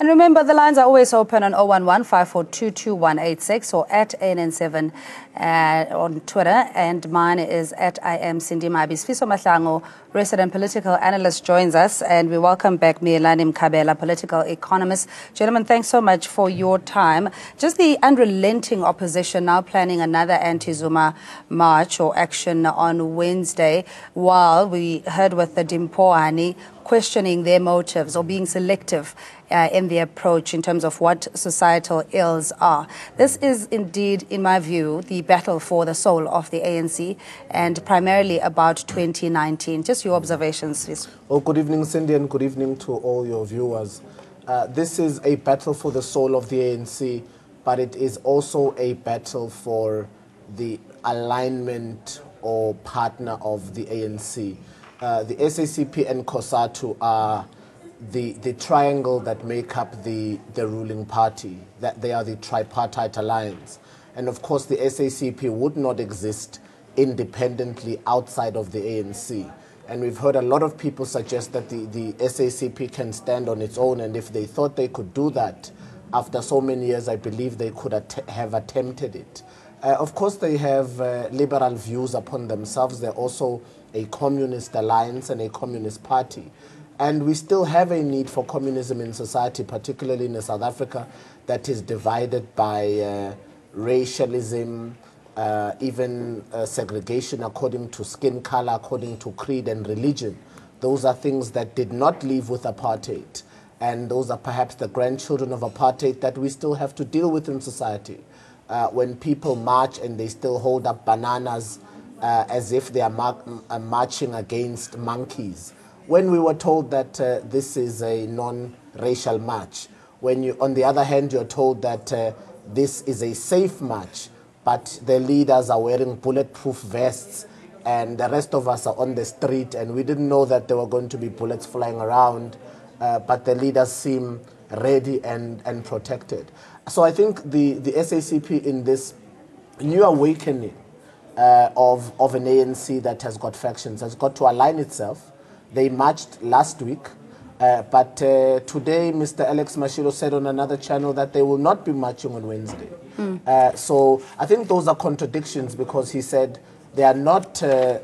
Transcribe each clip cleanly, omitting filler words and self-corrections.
And remember, the lines are always open on 011-542-2186 or at ANN7 on Twitter. And mine is at I am Cindy Mabi. Sfiso Mahlango, resident political analyst, joins us. And we welcome back Mielani Mkabela, political economist. Gentlemen, thanks so much for your time. Just the unrelenting opposition now planning another anti-Zuma march or action on Wednesday, while we heard with the Dimpoani questioning their motives or being selective in their approach in terms of what societal ills are. This is indeed, in my view, the battle for the soul of the ANC and primarily about 2019. Just your observations, please. Well, good evening, Cindy, and good evening to all your viewers. This is a battle for the soul of the ANC, but it is also a battle for the alignment or partner of the ANC. The SACP and COSATU are the triangle that make up the ruling party, that they are the tripartite alliance. And of course, the SACP would not exist independently outside of the ANC. And we've heard a lot of people suggest that the SACP can stand on its own, and if they thought they could do that, after so many years, I believe they could have attempted it. Of course, they have liberal views upon themselves. They're also a communist alliance and a communist party. And we still have a need for communism in society, particularly in South Africa, that is divided by racialism, even segregation according to skin color, according to creed and religion. Those are things that did not leave with apartheid. And those are perhaps the grandchildren of apartheid that we still have to deal with in society. When people march and they still hold up bananas as if they are marching against monkeys. When we were told that this is a non-racial march, when you, on the other hand, you're told that this is a safe march, but the leaders are wearing bulletproof vests and the rest of us are on the street, and we didn't know that there were going to be bullets flying around, but the leaders seem ready and protected. So I think the SACP in this new awakening of an ANC that has got factions has got to align itself. They marched last week, but today Mr. Alex Mashilo said on another channel that they will not be marching on Wednesday. So I think those are contradictions, because he said they are not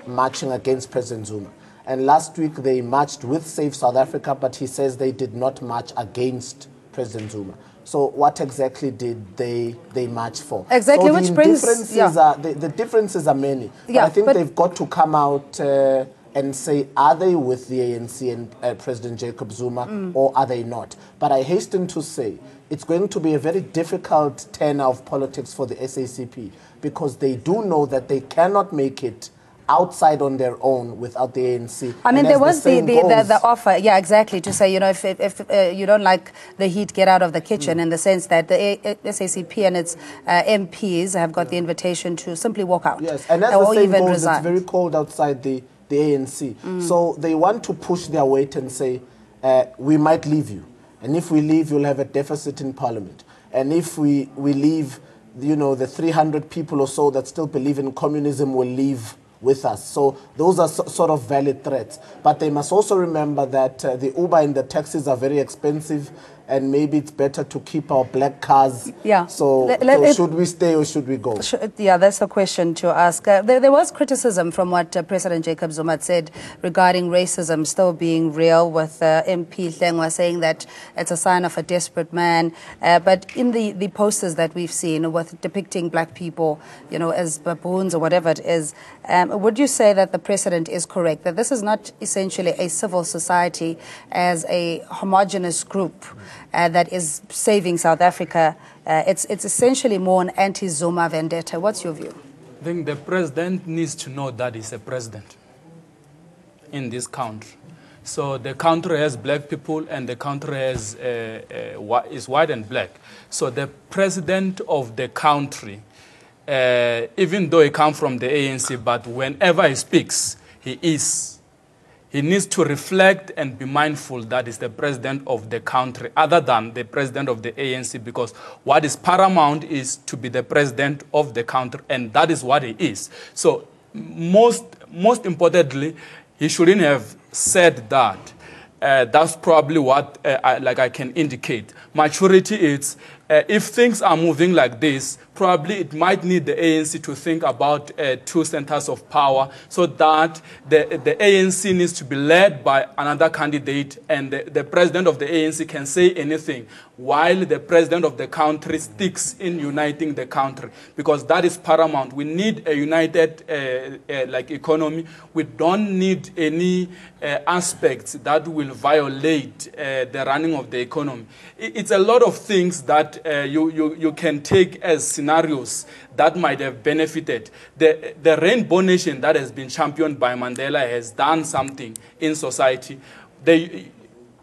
marching against President Zuma. And last week they marched with Save South Africa, but he says they did not march against President Zuma. So what exactly did they march for? Exactly, so which brings... the differences are many. Yeah, I think they've got to come out and say, are they with the ANC and President Jacob Zuma, or are they not? But I hasten to say, it's going to be a very difficult tenor of politics for the SACP, because they do know that they cannot make it outside on their own without the ANC. I mean, there was the offer, yeah, exactly, to say, you know, if you don't like the heat, get out of the kitchen, in the sense that the SACP and its MPs have got the invitation to simply walk out. Yes, and as the saying goes, it's very cold outside the ANC. So they want to push their weight and say, we might leave you. And if we leave, you'll have a deficit in parliament. And if we leave, you know, the 300 people or so that still believe in communism will leave with us. So those are sort of valid threats. But they must also remember that the Uber and the taxis are very expensive, and maybe it's better to keep our black cars. Yeah. So should we stay or should we go? Yeah, that's the question to ask. There was criticism from what President Jacob Zuma said regarding racism still being real, with MP Hlengwa saying that it's a sign of a desperate man. But in the posters that we've seen with depicting black people, you know, as baboons or whatever it is, would you say that the president is correct, that this is not essentially a civil society as a homogenous group that is saving South Africa? It's essentially more an anti-Zuma vendetta. What's your view? I think the president needs to know that he's a president in this country. So the country has black people, and the country has is white and black. So the president of the country, even though he comes from the ANC, but whenever he speaks, he needs to reflect and be mindful that he's the president of the country, other than the president of the ANC, because what is paramount is to be the president of the country, and that is what he is. So most importantly, he shouldn't have said that That's probably what I can indicate. Maturity is, if things are moving like this, probably it might need the ANC to think about two centers of power, so that the ANC needs to be led by another candidate, and the president of the ANC can say anything while the president of the country sticks in uniting the country, because that is paramount. We need a united economy. We don't need any aspects that will violate the running of the economy. It's a lot of things that you can take as scenarios that might have benefited. The Rainbow Nation that has been championed by Mandela has done something in society.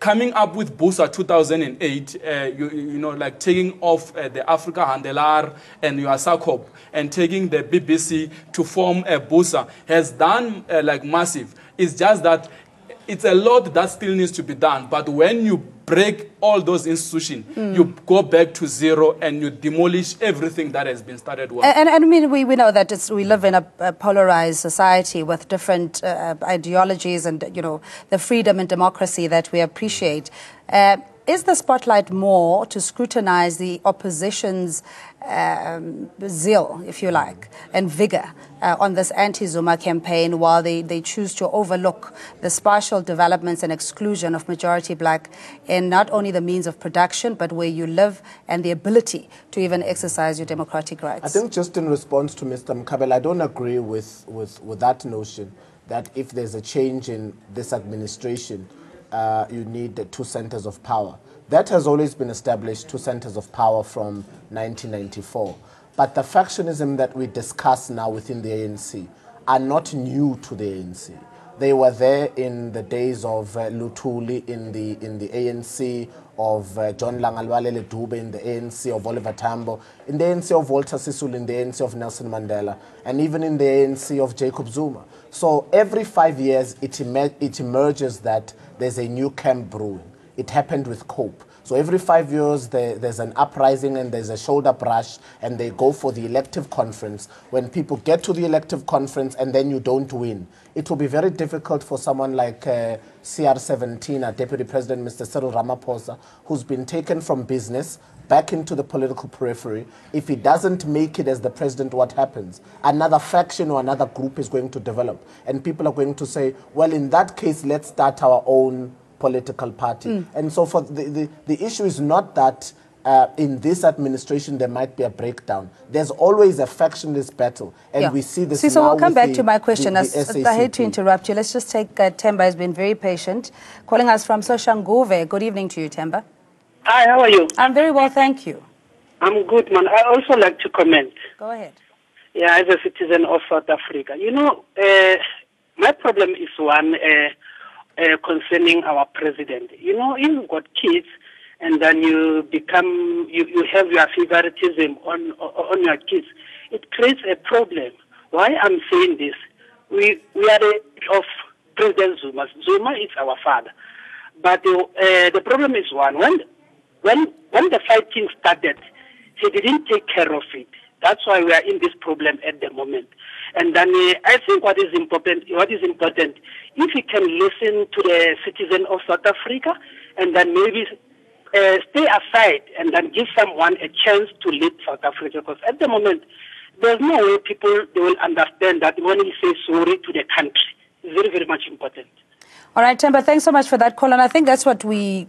Coming up with BUSA 2008, like taking off the Africa Handelar and USACOP and taking the BBC to form a BUSA has done massive. It's just that it's a lot that still needs to be done. But when you break all those institutions, you go back to zero and you demolish everything that has been started well. And I mean, we know that we live in a polarized society with different ideologies and, the freedom and democracy that we appreciate. Is the spotlight more to scrutinize the opposition's zeal, if you like, and vigor on this anti-Zuma campaign, while they choose to overlook the spatial developments and exclusion of majority black in not only the means of production, but where you live and the ability to even exercise your democratic rights? I think just in response to Mr. Mkhabela, I don't agree with that notion that if there's a change in this administration, you need the two centers of power. That has always been established, two centers of power from 1994. But the factionism that we discuss now within the ANC are not new to the ANC. They were there in the days of Luthuli in the ANC, of John Langalwalele Dube in the ANC, of Oliver Tambo, in the ANC of Walter Sisulu, in the ANC of Nelson Mandela, and even in the ANC of Jacob Zuma. So every 5 years it emerges that there's a new camp brewing. It happened with COPE. So every 5 years there's an uprising and there's a shoulder brush, and they go for the elective conference. When people get to the elective conference and then you don't win, it will be very difficult for someone like CR17, our Deputy President, Mr. Cyril Ramaphosa, who's been taken from business back into the political periphery. If he doesn't make it as the president, what happens? Another faction or another group is going to develop. And people are going to say, well, in that case, let's start our own political party. And so for the issue is not that in this administration there might be a breakdown. There's always a factionless battle, and we see this. So now we'll come with back to my question. I hate to interrupt you. Let's just take Temba has been very patient, calling us from Soshanguve. Good evening to you, Temba. Hi, how are you? I'm very well, thank you. I'm good, man. I also like to comment. Go ahead. Yeah, as a citizen of South Africa. My problem is one concerning our president. You've got kids, and then you have your favoritism on your kids. It creates a problem. Why I'm saying this? We are of President Zuma. Zuma is our father. But the problem is one. When the fighting started, he didn't take care of it. That's why we are in this problem at the moment. And then I think what is important, if he can listen to the citizen of South Africa, and then maybe stay aside and then give someone a chance to lead South Africa. Because at the moment, there's no way they will understand that when he says sorry to the country. It's very, very much important. All right, Temba, thanks so much for that call. And I think that's what we're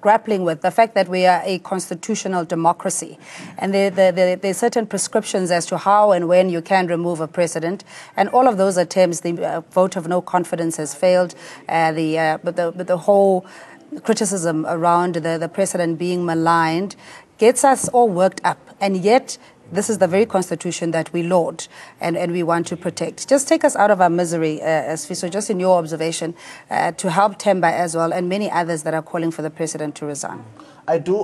grappling with, the fact that we are a constitutional democracy. And there are certain prescriptions as to how and when you can remove a president. And all of those attempts, the vote of no confidence has failed. But the whole criticism around the president being maligned gets us all worked up. And yet, this is the very constitution that we laud and we want to protect. Just take us out of our misery, Sfiso, just in your observation, to help Temba as well and many others that are calling for the president to resign. I do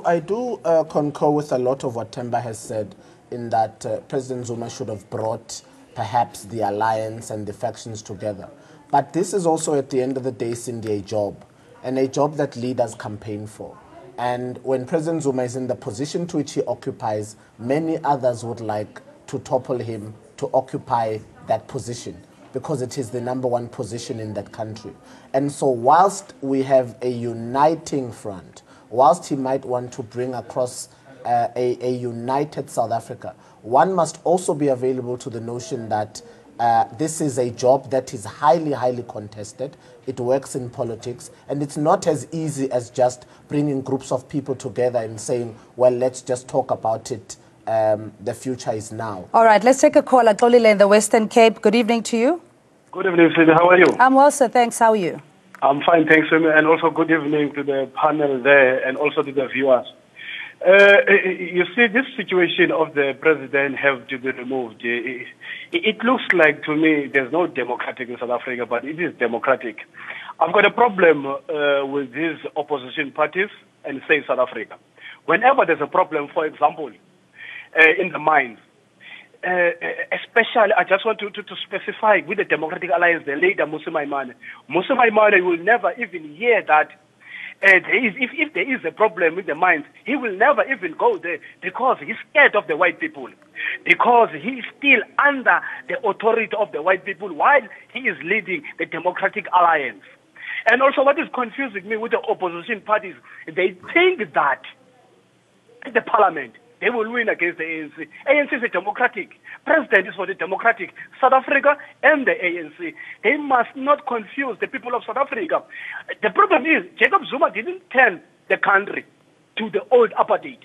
concur with a lot of what Temba has said, in that President Zuma should have brought perhaps the alliance and the factions together. But this is also, at the end of the day, Cindy, a job, and a job that leaders campaign for. And when President Zuma is in the position to which he occupies, many others would like to topple him to occupy that position. because it is the #1 position in that country. And so whilst we have a uniting front, whilst he might want to bring across a united South Africa, one must also be available to the notion that this is a job that is highly, highly contested. It works in politics, and it's not as easy as just bringing groups of people together and saying, well, let's just talk about it. The future is now. All right, let's take a call at Xolile in the Western Cape. Good evening to you. Good evening, Cindy. How are you? I'm well, sir. Thanks. How are you? I'm fine, thanks, and also good evening to the panel there and also to the viewers. You see, this situation of the president have to be removed. It looks like to me there's no democratic in South Africa, but it is democratic. I've got a problem with these opposition parties and say South Africa. Whenever there's a problem, for example, in the mines, especially, I just want to specify with the Democratic Alliance, the leader, Musa Maimane. Musa Maimane will never even hear that if there is a problem with the mines, he will never even go there because he's scared of the white people, because he's still under the authority of the white people while he is leading the Democratic Alliance. And also what is confusing me with the opposition parties, they think that in the parliament, they will win against the ANC. ANC is a democratic. President is for the democratic. South Africa and the ANC. They must not confuse the people of South Africa. The problem is, Jacob Zuma didn't turn the country to the old apartheid.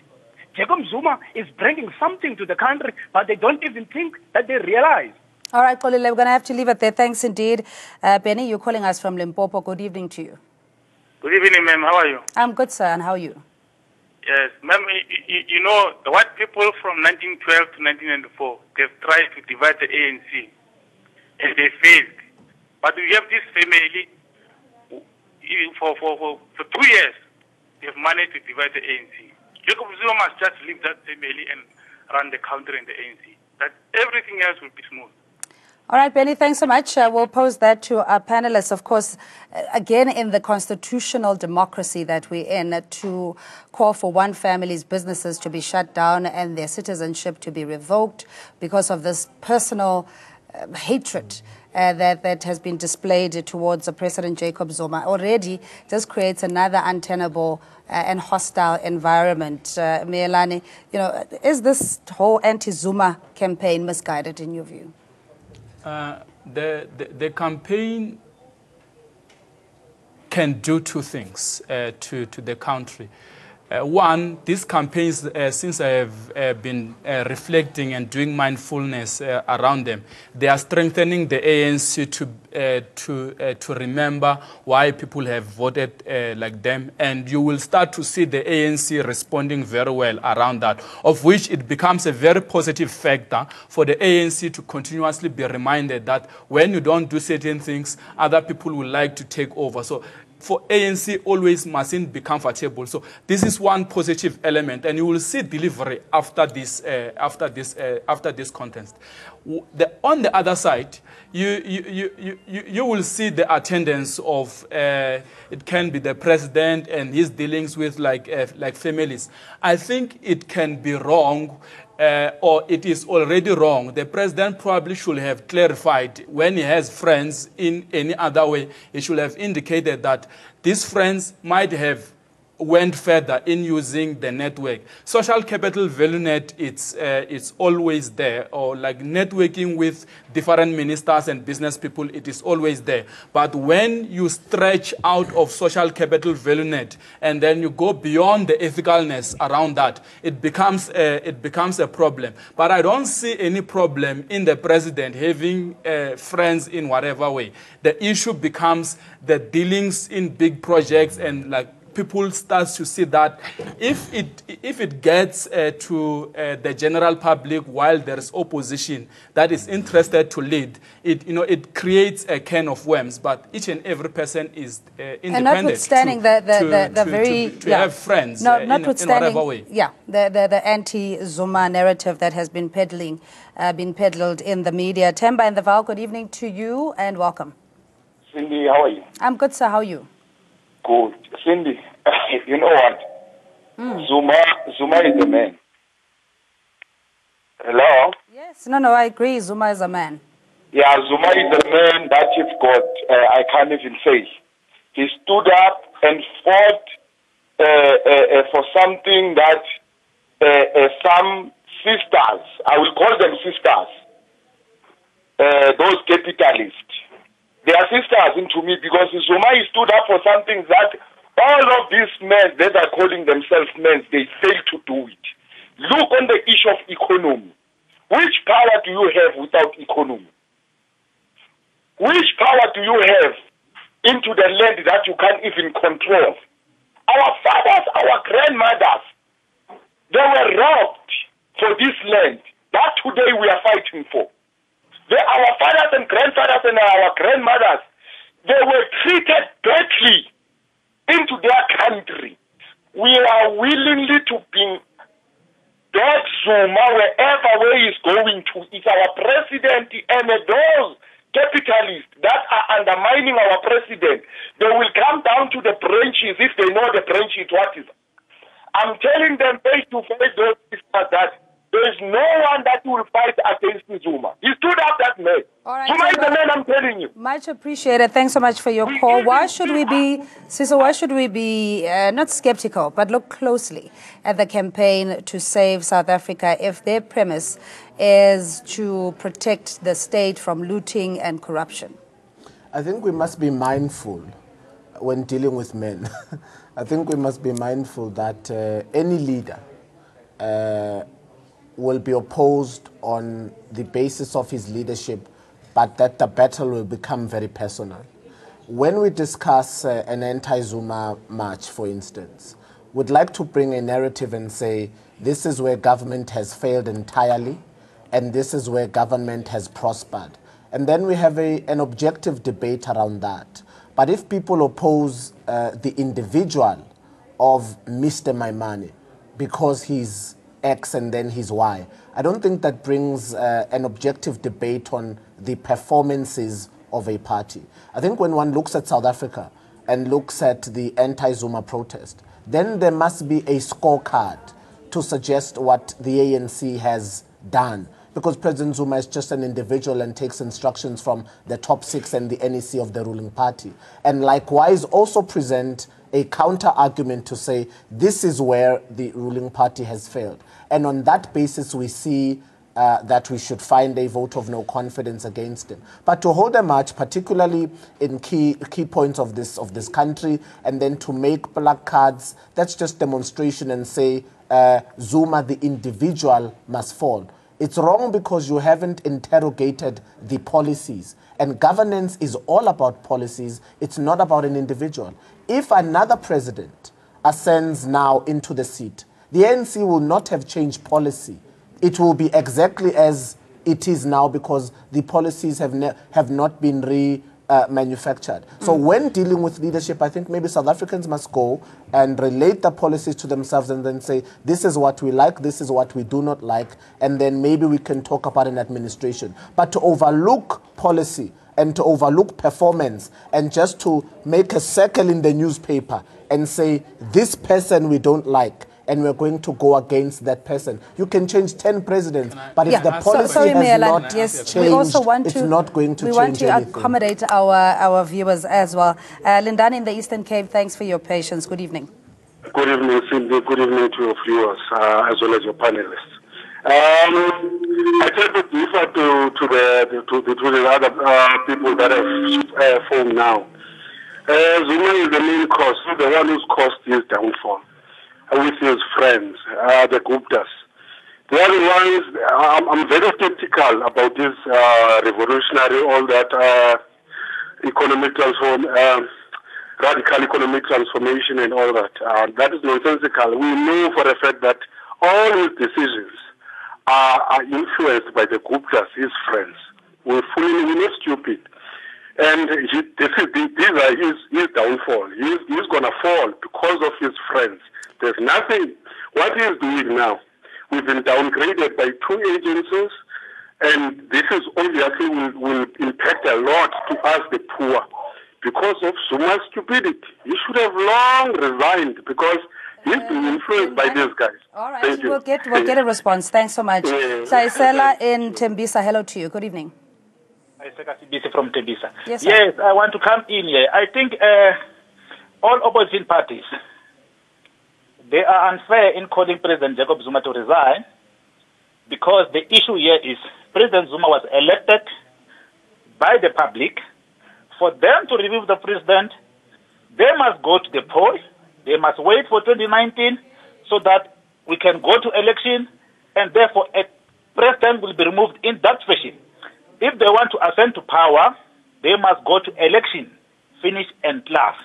Jacob Zuma is bringing something to the country, but they don't even think that they realize. All right, Xolile, we're going to have to leave it there. Thanks indeed. Benny, you're calling us from Limpopo. Good evening to you. Good evening, ma'am. How are you? I'm good, sir. And how are you? Yes, ma'am, you know, the white people from 1912 to 1994, they've tried to divide the ANC, and they failed. But we have this family, for 2 years, they've managed to divide the ANC. Jacob Zuma must just leave that family and run the country and the ANC. That everything else will be smooth. All right, Benny, thanks so much. We'll pose that to our panelists. Of course, again, in the constitutional democracy that we're in, to call for one family's businesses to be shut down and their citizenship to be revoked because of this personal hatred that has been displayed towards President Jacob Zuma already just creates another untenable and hostile environment. Meelani, you know, is this whole anti-Zuma campaign misguided in your view? The campaign can do two things to the country. One, these campaigns, since I have been reflecting and doing mindfulness around them, they are strengthening the ANC to remember why people have voted like them, and you will start to see the ANC responding very well around that, of which it becomes a very positive factor for the ANC to continuously be reminded that when you don't do certain things, other people will like to take over. So for ANC always mustn't be comfortable. So this is one positive element, and you will see delivery after this contest. On the other side, you will see the attendance of it can be the president and his dealings with like families. I think it can be wrong. Or it is already wrong. The president probably should have clarified when he has friends in any other way. He should have indicated that these friends might have went further in using the network. Social capital value net, it's always there, or like networking with different ministers and business people, it is always there. But when you stretch out of social capital value net and then you go beyond the ethicalness around that, it becomes a problem. But I don't see any problem in the president having friends in whatever way. The issue becomes the dealings in big projects, and like people start to see that if it gets to the general public while there is opposition that is interested to lead, it creates a can of worms. But each and every person is independent. And notwithstanding to have friends in whatever way. Yeah, the anti-Zuma narrative that has been peddled in the media. Temba in the Val, good evening to you and welcome. Cindy, how are you? I'm good, sir. How are you? Good. Cindy, you know what? Zuma is a man. Hello? Yes. No, I agree. Zuma is a man. Yeah, Zuma is a man that you've got, I can't even say. He stood up and fought for something that some sisters, I will call them sisters, those capitalists, they are sisters into me, because Zuma stood up for something that all of these men that are calling themselves men, they fail to do it. Look on the issue of economy. Which power do you have without economy? Which power do you have into the land that you can't even control? Our fathers, our grandmothers, they were robbed for this land. That today we are fighting for. Our fathers and grandfathers and our grandmothers, they were treated badly into their country. We are willingly to bring back Zuma where he is going to. It's our president, and those capitalists that are undermining our president, they will come down to the branches if they know the branches what is. I'm telling them face to face those sisters that there is no one that will fight against Zuma. He stood up, that man. All right, Zuma is the man, I'm telling you. Much appreciated. Thanks so much for your call. Why should we be, Siso, why should we be not skeptical, but look closely at the campaign to save South Africa if their premise is to protect the state from looting and corruption? I think we must be mindful when dealing with men. I think we must be mindful that any leader will be opposed on the basis of his leadership, but that the battle will become very personal. When we discuss an anti-Zuma march, for instance, we'd like to bring a narrative and say, this is where government has failed entirely, and this is where government has prospered. And then we have an objective debate around that. But if people oppose the individual of Mr. Maimane because he's X and then he's Y, I don't think that brings an objective debate on the performances of a party. I think when one looks at South Africa and looks at the anti-Zuma protest, then there must be a scorecard to suggest what the ANC has done. Because President Zuma is just an individual and takes instructions from the top six and the NEC of the ruling party. And likewise also present a counter-argument to say this is where the ruling party has failed. And on that basis, we see that we should find a vote of no confidence against him. But to hold a march, particularly in key points of this country, and then to make placards, that's just demonstration and say Zuma, the individual, must fall. It's wrong because you haven't interrogated the policies. And governance is all about policies. It's not about an individual. If another president ascends now into the seat, the ANC will not have changed policy. It will be exactly as it is now because the policies have not been manufactured. So when dealing with leadership, I think maybe South Africans must go and relate the policies to themselves and then say, this is what we like, this is what we do not like, and then maybe we can talk about an administration. But to overlook policy and to overlook performance and just to make a circle in the newspaper and say, this person we don't like, and we're going to go against that person. You can change 10 presidents, but if the policy has not changed, we also want it's not going to change anything. We want to accommodate our viewers as well. Lindani in the Eastern Cape, thanks for your patience. Good evening. Good evening, Cindy. Good evening to your viewers, as well as your panelists. I tend to differ to the other people that have phoned now. Zuma is the main cause, the one who's caused his downfall, with his friends, the Guptas. The other ones, I'm very skeptical about this revolutionary, all that economic radical economic transformation and all that. That is nonsensical. We know for a fact that all his decisions are influenced by the Guptas, his friends. We're not stupid. And these are his downfall. He's going to fall because of his friends. There's nothing. What he is doing now, we've been downgraded by 2 agencies, and this is obviously will impact a lot to us, the poor, because of Zuma's stupidity. He should have long resigned because he's been influenced by these guys. All right, we'll get a response. Thanks so much. Saisela in Tembisa, hello to you. Good evening. From Tebisa. Yes, sir. Yes, I want to come in here. I think all opposition parties, they are unfair in calling President Jacob Zuma to resign, because the issue here is President Zuma was elected by the public. For them to remove the president, they must go to the poll. They must wait for 2019 so that we can go to election, and therefore a president will be removed in that fashion. If they want to ascend to power, they must go to election, finish and last.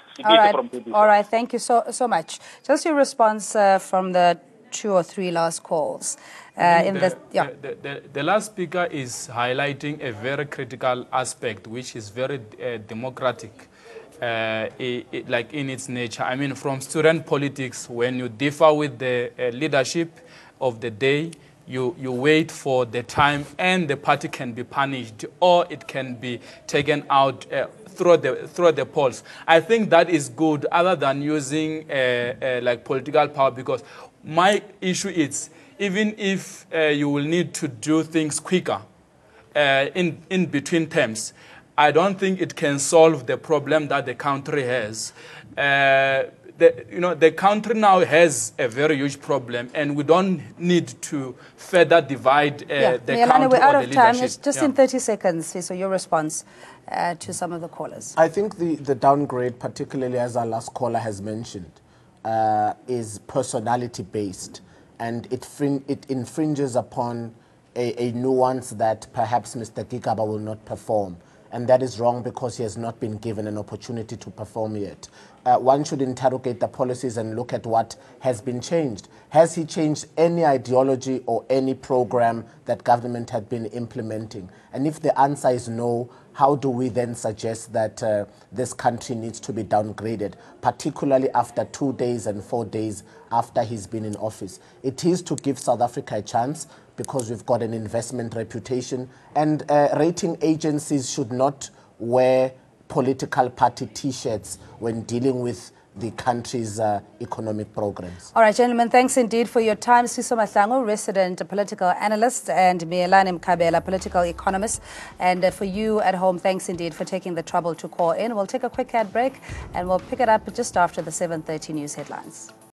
All right, thank you so much. Just your response from the 2 or 3 last calls. The last speaker is highlighting a very critical aspect, which is very democratic, like in its nature. I mean, from student politics, when you differ with the leadership of the day, you wait for the time, and the party can be punished, or it can be taken out through the polls. I think that is good, other than using like political power, because my issue is, even if you will need to do things quicker in between terms, I don't think it can solve the problem that the country has. The country now has a very huge problem, and we don't need to further divide the country we're out or the of time. leadership. Just in 30 seconds, so your response to some of the callers. I think the downgrade, particularly as our last caller has mentioned, is personality-based, and it infringes upon a nuance that perhaps Mr. Gigaba will not perform. And that is wrong, because he has not been given an opportunity to perform yet. One should interrogate the policies and look at what has been changed. Has he changed any ideology or any program that government had been implementing? And if the answer is no, how do we then suggest that this country needs to be downgraded, particularly after 2 days and 4 days after he's been in office? It is to give South Africa a chance, because we've got an investment reputation, and rating agencies should not wear political party T-shirts when dealing with the country's economic programs. All right, gentlemen, thanks indeed for your time. Siso Mahlangu, resident political analyst, and Mielani Mkhabela, political economist. And for you at home, thanks indeed for taking the trouble to call in. We'll take a quick ad break, and we'll pick it up just after the 7:30 news headlines.